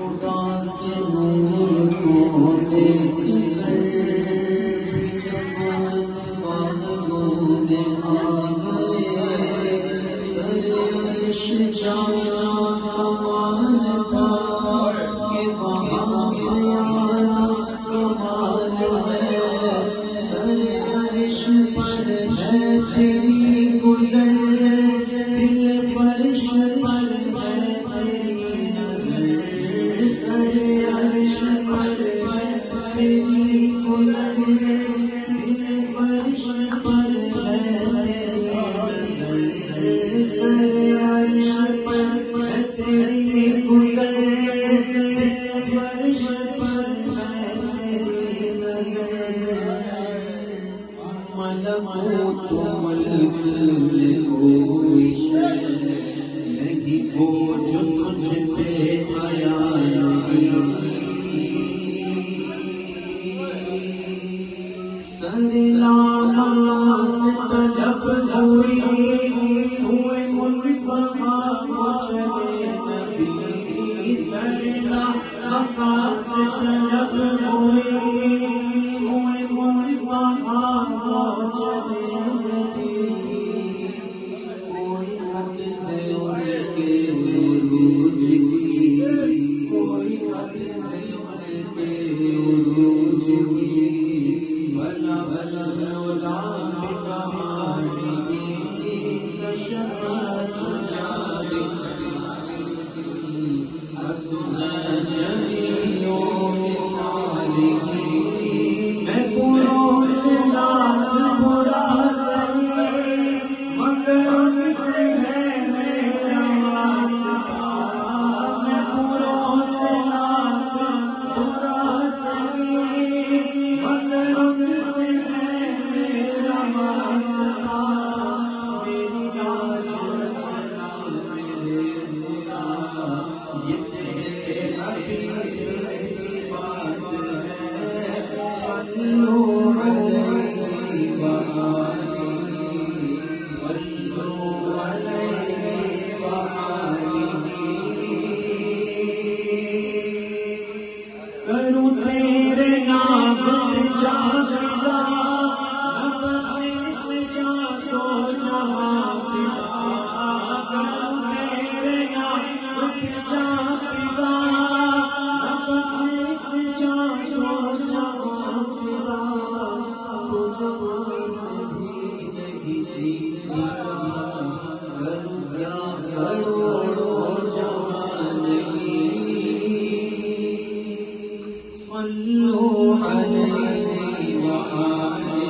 خدا کے نور کو دیکھ کر جہاں بادلوں میں آ گئے، سر عرش جانا کمال تھا کہ وہاں سے آنا کمال ہے، سر عرش پر ہے تیری گزر، دل فرش پر ہے تیری نظر، سر عرش پر ہے تیری گزر، دل فرش پر ہے تیری نظر، سر عرش پر ہے تیری گزر، دل فرش پر ہے تیری نظر، ملکوت و ملک میں کوئی شے نہیں وہ جو تجھ پہ آیا نہیں، سر لاما سے طلب ہوئی سوئے منتہا کو چلے نبی، سر لاما سے طلب ہوئی سوئے منتہا کو چلے نبی، کوئی حد ہے ان کے عروج کی، کوئی حد ہے ان کے عروج کی، بھلا بھلا مولا بکمالی کشف جاری حسن جمیل و مثالی، میں پوروں سے ناز برا سہی مگر ان سے ہے میرا واسطہ، میں پوروں سے ناز برا سہی مگر ان سے ہے میرا واسطہ، میری لاج رکھنا میرے خدا، یہ تیرے حبیب کی بات ہے، صلو علیہ وآلہ، صلو علیہ وآلہ، کروں تیرے نام پہ جا فدا، نفس میں جا تو جہاں فدا، کروں تیرے نام پہ جا فدا، نفس میں جا تو جہاں فدا، تو جہاں سے بھی نہیں جی سکا، کروں کیا کروڑوں جہاں نہیں، صلو علیہ وآلہ